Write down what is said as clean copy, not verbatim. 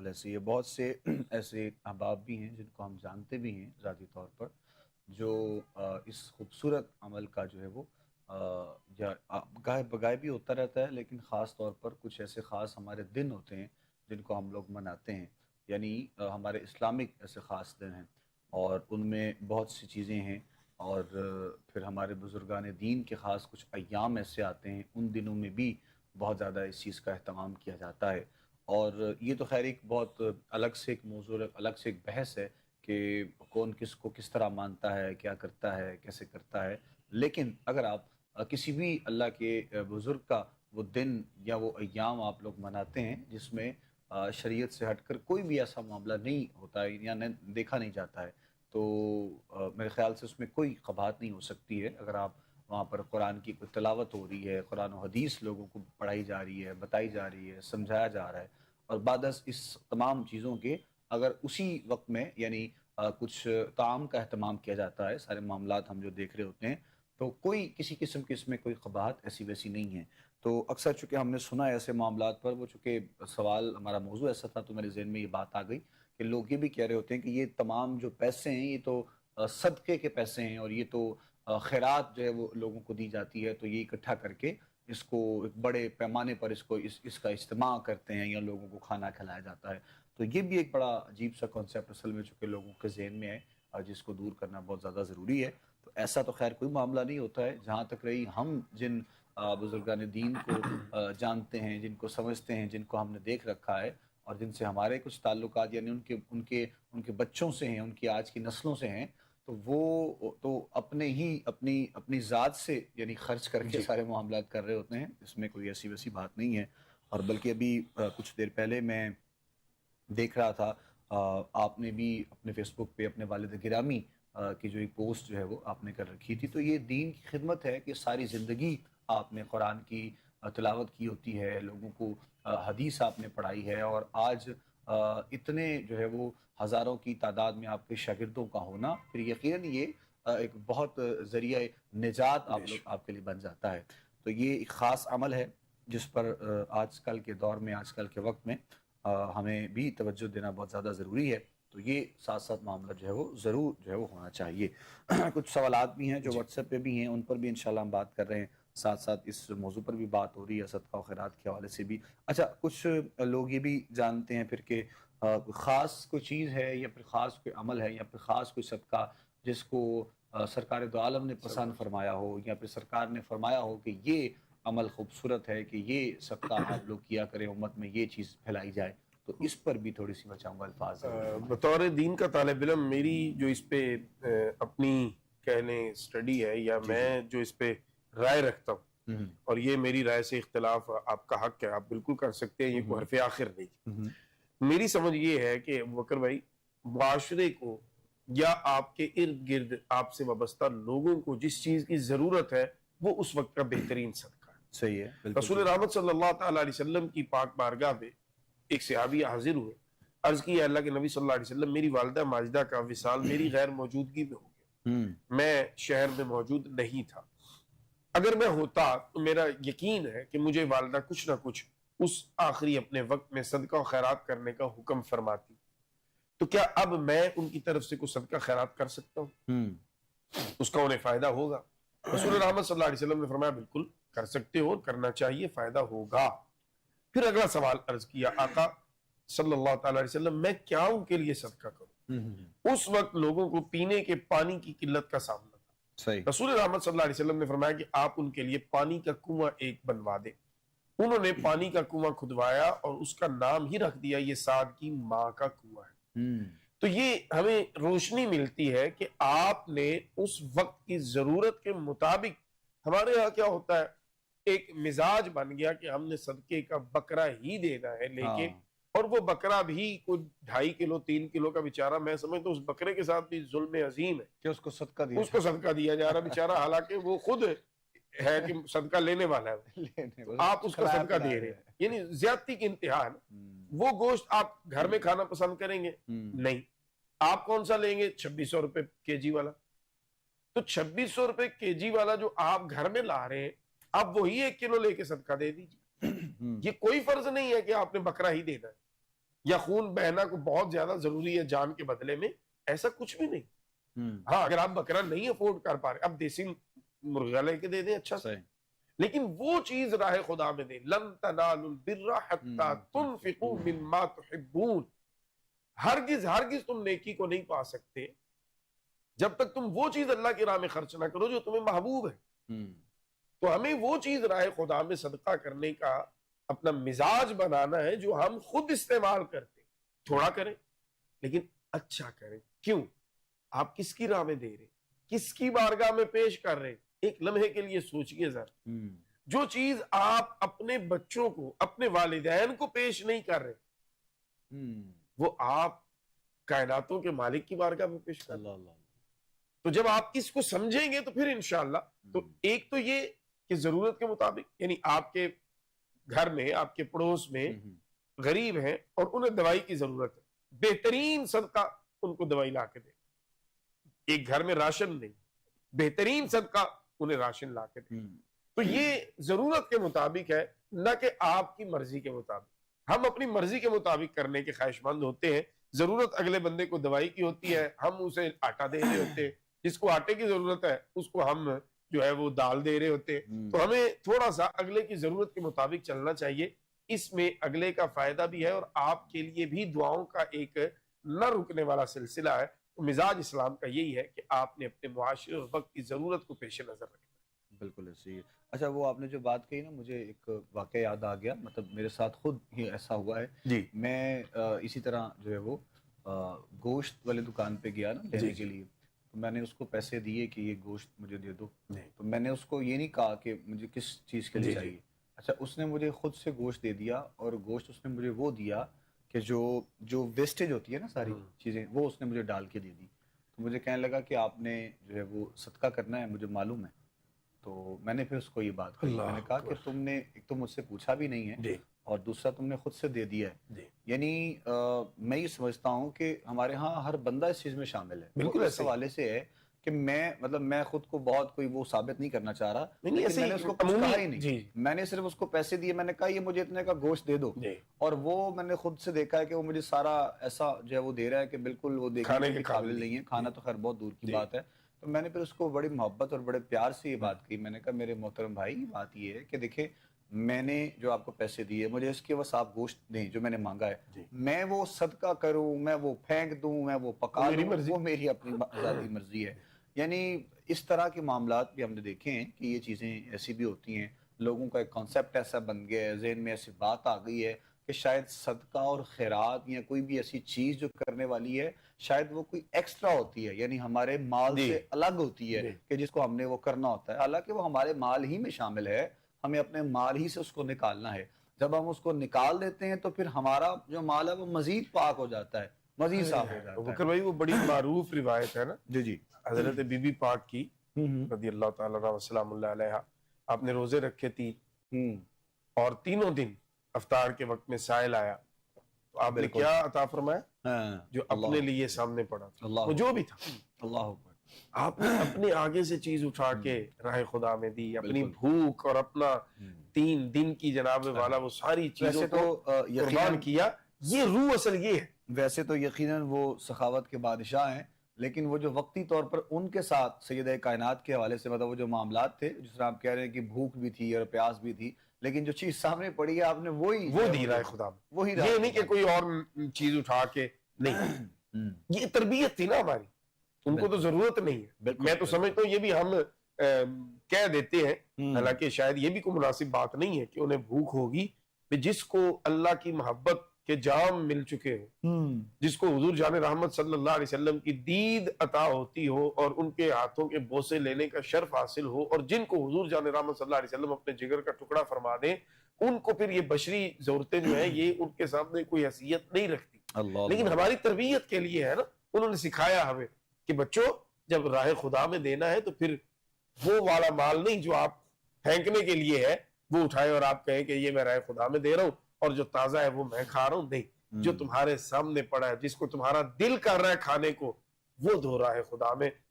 حوالے سے یہ بہت سے ایسے احباب بھی ہیں جن کو ہم جانتے بھی ہیں ذاتی طور پر، جو اس خوبصورت عمل کا جو ہے وہ گاہے بگاہے بھی ہوتا رہتا ہے، لیکن خاص طور پر کچھ ایسے خاص ہمارے دن ہوتے ہیں جن کو ہم لوگ مناتے ہیں، یعنی ہمارے اسلامک ایسے خاص دن ہیں اور ان میں بہت سی چیزیں ہیں، اور پھر ہمارے بزرگان دین کے خاص کچھ ایام ایسے آتے ہیں، ان دنوں میں بھی بہت زیادہ اس چیز کا اہتمام کیا جاتا ہے۔ اور یہ تو خیر ایک بہت الگ سے ایک موضوع ہے، الگ سے ایک بحث ہے کہ کون کس کو کس طرح مانتا ہے، کیا کرتا ہے، کیسے کرتا ہے۔ لیکن اگر آپ کسی بھی اللہ کے بزرگ کا وہ دن یا وہ ایام آپ لوگ مناتے ہیں جس میں شریعت سے ہٹ کر کوئی بھی ایسا معاملہ نہیں ہوتا ہے یا دیکھا نہیں جاتا ہے، تو میرے خیال سے اس میں کوئی قباحت نہیں ہو سکتی ہے اگر آپ وہاں پر قرآن کی کوئی تلاوت ہو رہی ہے، قرآن و حدیث لوگوں کو پڑھائی جا رہی ہے، بتائی جا رہی ہے، سمجھایا جا رہا ہے، اور بعد از اس تمام چیزوں کے اگر اسی وقت میں یعنی کچھ طعام کا اہتمام کیا جاتا ہے، سارے معاملات ہم جو دیکھ رہے ہوتے ہیں، تو کوئی کسی قسم کی اس میں کوئی قباحت ایسی ویسی نہیں ہے۔ تو اکثر چونکہ ہم نے سنا ہے ایسے معاملات پر، وہ چونکہ سوال ہمارا موضوع ایسا تھا تو میرے ذہن میں یہ بات آ گئی کہ لوگ یہ بھی کہہ رہے ہوتے ہیں کہ یہ تمام جو پیسے ہیں یہ تو صدقے کے پیسے ہیں، اور یہ تو خیرات جو ہے وہ لوگوں کو دی جاتی ہے، تو یہ اکٹھا کر کے اس کو ایک بڑے پیمانے پر اس کا اجتماع کرتے ہیں یا لوگوں کو کھانا کھلایا جاتا ہے۔ تو یہ بھی ایک بڑا عجیب سا کانسیپٹ اصل میں چونکہ لوگوں کے ذہن میں ہے، اور جس کو دور کرنا بہت زیادہ ضروری ہے۔ تو ایسا تو خیر کوئی معاملہ نہیں ہوتا ہے، جہاں تک رہی ہم جن بزرگان دین کو جانتے ہیں، جن کو سمجھتے ہیں، جن کو ہم نے دیکھ رکھا ہے، اور جن سے ہمارے کچھ تعلقات یعنی ان کے بچوں سے ہیں، ان کی آج کی نسلوں سے ہیں، تو وہ تو اپنے ہی اپنی ذات سے یعنی خرچ کر کے جی سارے معاملات کر رہے ہوتے ہیں، اس میں کوئی ایسی ویسی بات نہیں ہے۔ اور بلکہ ابھی کچھ دیر پہلے میں دیکھ رہا تھا، آپ نے بھی اپنے فیس بک پہ اپنے والد گرامی کی جو ایک پوسٹ جو ہے وہ آپ نے کر رکھی تھی، تو یہ دین کی خدمت ہے کہ ساری زندگی آپ نے قرآن کی تلاوت کی ہوتی ہے، لوگوں کو حدیث آپ نے پڑھائی ہے، اور آج اتنے جو ہے وہ ہزاروں کی تعداد میں آپ کے شاگردوں کا ہونا پھر یقیناً یہ ایک بہت ذریعہ نجات بے شک آپ کے لیے بن جاتا ہے۔ تو یہ ایک خاص عمل ہے جس پر آج کل کے دور میں، آج کل کے وقت میں ہمیں بھی توجہ دینا بہت زیادہ ضروری ہے۔ تو یہ ساتھ ساتھ معاملہ جو ہے وہ ضرور جو ہے وہ ہونا چاہیے۔ کچھ سوالات بھی ہیں جو جی واٹس ایپ پہ بھی ہیں، ان پر بھی انشاءاللہ ہم بات کر رہے ہیں، ساتھ ساتھ اس موضوع پر بھی بات ہو رہی ہے، صدقہ و خیرات کے حوالے سے بھی۔ اچھا، کچھ لوگ یہ بھی جانتے ہیں پھر کہ کوئی خاص کوئی چیز ہے یا پھر خاص کوئی عمل ہے یا پھر خاص کوئی صدقہ جس کو سرکار دو عالم نے صلی اللہ پسند علیہ فرمایا ہو، یا پھر سرکار نے فرمایا ہو کہ یہ عمل خوبصورت ہے، کہ یہ صدقہ آپ لوگ کیا کریں، امت میں یہ چیز پھیلائی جائے، تو اس پر بھی تھوڑی سی بچاؤں گا الفاظ ضرور فرمائیں۔ بطور دین کا طالب علم میری جو اس پہ اپنی کہہ لیں اسٹڈی ہے، یا جی جی۔ میں جو اس پہ رائے رکھتا ہوں، ہوں اور یہ میری رائے سے اختلاف آپ کا حق ہے، آپ بالکل کر سکتے ہیں، یہ کوئی ہوں حرف آخر نہیں۔ ہوں میری سمجھ یہ ہے کہ بکر بھائی، معاشرے کو یا آپ کے ارد گرد آپ سے وابستہ لوگوں کو جس چیز کی ضرورت ہے وہ اس وقت کا بہترین صدقہ ہے۔ صحیح ہے، بالکل رسول صحیح۔ رحمت صلی اللہ تعالی علیہ وسلم کی پاک بارگاہ میں ایک صحابی حاضر ہوئے، عرض کی، اللہ کے نبی صلی اللہ علیہ وسلم، میری والدہ ماجدہ کا وصال میری غیر موجودگی میں ہو گیا، ہوں میں شہر میں موجود نہیں تھا، اگر میں ہوتا تو میرا یقین ہے کہ مجھے والدہ کچھ نہ کچھ اس آخری اپنے وقت میں صدقہ و خیرات کرنے کا حکم فرماتی، تو کیا اب میں ان کی طرف سے کوئی صدقہ خیرات کر سکتا ہوں؟ ہوں اس کا انہیں فائدہ ہوگا؟ رسول رحمت صلی اللہ علیہ وسلم نے فرمایا، بالکل کر سکتے ہو، کرنا چاہیے، فائدہ ہوگا۔ پھر اگلا سوال عرض کیا، آقا صلی اللہ تعالی علیہ وسلم، میں کیا ان کے لیے صدقہ کروں؟ اس وقت لوگوں کو پینے کے پانی کی قلت کا سامنا تھا۔ صحیح۔ رسول رحمت صلی اللہ علیہ وسلم نے فرمایا کہ آپ ان کے لیے پانی کا کنواں ایک بنوا دیں۔ انہوں نے پانی کا کنواں کھدوایا اور اس کا نام ہی رکھ دیا، یہ سعد کی ماں کا کنواں ہے۔ ہوں تو یہ ہمیں روشنی ملتی ہے کہ آپ نے اس وقت کی ضرورت کے مطابق، ہمارے ہاں کیا ہوتا ہے، ایک مزاج بن گیا کہ ہم نے صدقے کا بکرا ہی دینا ہے، ہاں، لیکن اور وہ بکرا بھی کوئی 2.5 کلو 3 کلو کا بیچارہ، میں سمجھتا ہوں اس بکرے کے ساتھ بھی ظلم عظیم ہے، کہ اس کو صدقہ دیا اس کو صدقہ دیا جا رہا بیچارہ، حالانکہ وہ خود ہے کہ صدقہ لینے والا ہے، لینے تو کو آپ اس کا کھلایا صدقہ پلایا دے رہے رہے ہیں، یعنی زیادتی کی انتہا ہے نا۔ وہ گوشت آپ گھر میں کھانا پسند کریں گے؟ نہیں۔ آپ کون سا لیں گے؟ 2600 روپے کے جی والا۔ تو 2600 روپے کے جی والا جو آپ گھر میں لا رہے ہیں، آپ وہی 1 کلو لے کے صدقہ دے دیجیے۔ یہ کوئی فرض نہیں ہے کہ آپ نے بکرا ہی دینا ہے، یا خون بہنا کو بہت زیادہ ضروری ہے جان کے بدلے میں، ایسا کچھ بھی نہیں۔ ہاں اگر آپ بکرا نہیں افورڈ کر پا رہے، اب دیسی مرغا لے کے دے دیں اچھا سا، صحیح۔ لیکن وہ چیز راہ خدا میں دیں۔ لن تنالوا البر حتی تنفقوا مما تحبون، ہرگز ہرگز تم نیکی کو نہیں پا سکتے جب تک تم وہ چیز اللہ کی راہ میں خرچ نہ کرو جو تمہیں محبوب ہے۔ تو ہمیں وہ چیز راہ خدا میں صدقہ کرنے کا اپنا مزاج بنانا ہے جو ہم خود استعمال کرتے، تھوڑا کریں لیکن اچھا کریں۔ کیوں؟ آپ کس کی راہ میں دے رہے، کس کی بارگاہ میں پیش کر رہے؟ ایک لمحے کے لیے سوچئے ذرا، جو چیز آپ اپنے بچوں کو، اپنے والدین کو پیش نہیں کر رہے، وہ آپ کائناتوں کے مالک کی بارگاہ میں پیش کر رہے۔ تو جب آپ اس کو سمجھیں گے تو پھر انشاءاللہ، تو ایک تو یہ کہ ضرورت کے مطابق، یعنی آپ کے گھر میں، آپ کے پڑوس میں غریب ہیں اور انہیں دوائی کی ضرورت ہے، بہترین صدقہ ان کو دوائی لا کے دیں۔ ایک گھر میں راشن نہیں، بہترین صدقہ انہیں راشن لا کے دیں۔ تو یہ ضرورت کے مطابق ہے، نہ کہ آپ کی مرضی کے مطابق۔ ہم اپنی مرضی کے مطابق کرنے کے خواہش مند ہوتے ہیں، ضرورت اگلے بندے کو دوائی کی ہوتی ہے، ہم اسے آٹا دے رہے ہوتے ہیں، جس کو آٹے کی ضرورت ہے اس کو ہم جو ہے وہ دال دے رہے ہوتے ہیں۔ تو ہمیں تھوڑا سا اگلے کی ضرورت کے مطابق چلنا چاہیے، اس میں اگلے کا فائدہ بھی ہے اور آپ کے لیے بھی دعاؤں کا ایک نہ رکنے والا سلسلہ ہے۔ مزاج اسلام کا یہی ہے کہ آپ نے اپنے معاشرے اور وقت کی ضرورت کو پیش نظر رکھنا ہے۔ بالکل ایسے ہی۔ اچھا، وہ آپ نے جو بات کہی نا، مجھے ایک واقعہ یاد آ گیا، مطلب میرے ساتھ خود ہی ایسا ہوا ہے۔ جی میں اسی طرح جو ہے وہ گوشت والے دکان پہ گیا نا لینے کے لیے، تو میں نے اس کو پیسے دیے کہ یہ گوشت مجھے دے دو۔ تو میں نے اس کو یہ نہیں کہا کہ مجھے کس چیز کے لیے چاہیے۔ اچھا، اس نے مجھے خود سے گوشت دے دیا، اور گوشت اس نے مجھے وہ دیا کہ جو ویسٹیج ہوتی ہے نا ساری چیزیں، وہ اس نے مجھے ڈال کے دے دی۔ تو مجھے کہنے لگا کہ آپ نے جو ہے وہ صدقہ کرنا ہے، مجھے معلوم ہے۔ تو میں نے پھر اس کو یہ بات کہی، میں نے کہا کہ تم نے ایک تو مجھ سے پوچھا بھی نہیں ہے، اور دوسرا تم نے خود سے دے دیا ہے۔ یعنی میں یہ سمجھتا ہوں کہ ہمارے ہاں ہر بندہ اس چیز میں شامل ہے۔ بالکل اس حوالے سے ہے کہ میں خود کو بہت کوئی وہ ثابت نہیں کرنا چاہ رہا، لیکن میں نے اس کو کچھ کہا ہی نہیں، میں نے صرف اس کو پیسے دیے، میں نے کہا یہ مجھے اتنے کا گوشت دے دو، اور وہ میں نے خود سے دیکھا ہے کہ وہ مجھے سارا ایسا جو ہے وہ دے رہا ہے کہ بالکل وہ دیکھنے کے قابل نہیں ہے، کھانا تو خیر بہت دور کی بات ہے۔ تو میں نے پھر اس کو بڑی محبت اور بڑے پیار سے یہ بات کی، میں نے کہا میرے محترم بھائی، بات یہ ہے کہ دیکھیں، میں نے جو آپ کو پیسے دیے، مجھے اس کے بس آپ گوشت دیں جو میں نے مانگا ہے، میں وہ صدقہ کروں، میں وہ پھینک دوں، میں وہ پکا لوں، وہ میری اپنی ذاتی مرضی ہے۔ یعنی اس طرح کے معاملات بھی ہم نے دیکھے ہیں کہ یہ چیزیں ایسی بھی ہوتی ہیں، لوگوں کا ایک کانسیپٹ ایسا بن گیا ہے، ذہن میں ایسی بات آ گئی ہے کہ شاید صدقہ اور خیرات یا کوئی بھی ایسی چیز جو کرنے والی ہے، شاید وہ کوئی ایکسٹرا ہوتی ہے، یعنی ہمارے مال سے الگ ہوتی ہے کہ جس کو ہم نے وہ کرنا ہوتا ہے، حالانکہ وہ ہمارے مال ہی میں شامل ہے، ہمیں اپنے مال ہی سے اس کو نکالنا ہے۔ جب ہم اس کو نکال دیتے ہیں تو پھر ہمارا جو مال ہے وہ مزید پاک ہو جاتا ہے، مزید صاف ہو جاتا ہے۔ بکر بھائی، وہ بڑی معروف روایت ہے نا، جی حضرت بی بی پاک کی رضی اللہ تعالی عنہ وسلام اللہ علیہ، آپ نے روزے رکھے تین، اور تینوں دن افطار کے وقت میں سائل آیا، تو آپ نے کیا عطا فرمایا؟ جو اپنے لیے سامنے پڑا تھا، وہ جو بھی تھا، اللہ اکبر، آپ نے اپنے آگے سے چیز اٹھا کے راہ خدا میں دی، اپنی بھوک اور اپنا 3 دن کی جناب والا وہ ساری چیزوں کو قربان کیا۔ یہ روح اصل یہ ہے۔ ویسے تو یقیناً وہ سخاوت کے بادشاہ ہیں، لیکن وہ جو وقتی طور پر ان کے ساتھ سیدہ کائنات کے حوالے سے، مطلب وہ جو معاملات تھے، جس طرح آپ کہہ رہے ہیں کہ بھوک بھی تھی اور پیاس بھی تھی، لیکن جو چیز سامنے پڑی ہے آپ نے وہ دی راہ خدا میں، یہ نہیں کہ کوئی اور چیز اٹھا کے، نہیں، یہ تربیت تھی نا ہماری، ان کو تو ضرورت نہیں ہے۔ میں تو سمجھتا ہوں یہ بھی ہم کہہ دیتے ہیں، حالانکہ شاید یہ بھی کوئی مناسب بات نہیں ہے کہ انہیں بھوک ہوگی، جس کو اللہ کی محبت کے جام مل چکے ہو، جس کو حضور جان رحمت صلی اللہ علیہ وسلم کی دید عطا ہوتی ہو اور ان کے ہاتھوں کے بوسے لینے کا شرف حاصل ہو، اور جن کو حضور جان رحمت صلی اللہ علیہ وسلم اپنے جگر کا ٹکڑا فرما دیں، ان کو پھر یہ بشری ضرورتیں جو ہیں یہ ان کے سامنے کوئی حیثیت نہیں رکھتی۔ لیکن ہماری تربیت کے لیے ہے نا، انہوں نے سکھایا ہمیں کہ بچوں جب راہ خدا میں دینا ہے تو پھر وہ والا مال نہیں جو آپ پھینکنے کے لیے ہے وہ اٹھائے اور آپ کہیں کہ یہ میں راہ خدا میں دے رہا ہوں اور جو تازہ ہے وہ میں کھا رہا ہوں، نہیں، جو تمہارے سامنے پڑا ہے، جس کو تمہارا دل کر رہا ہے کھانے کو، وہ دو راہ خدا میں،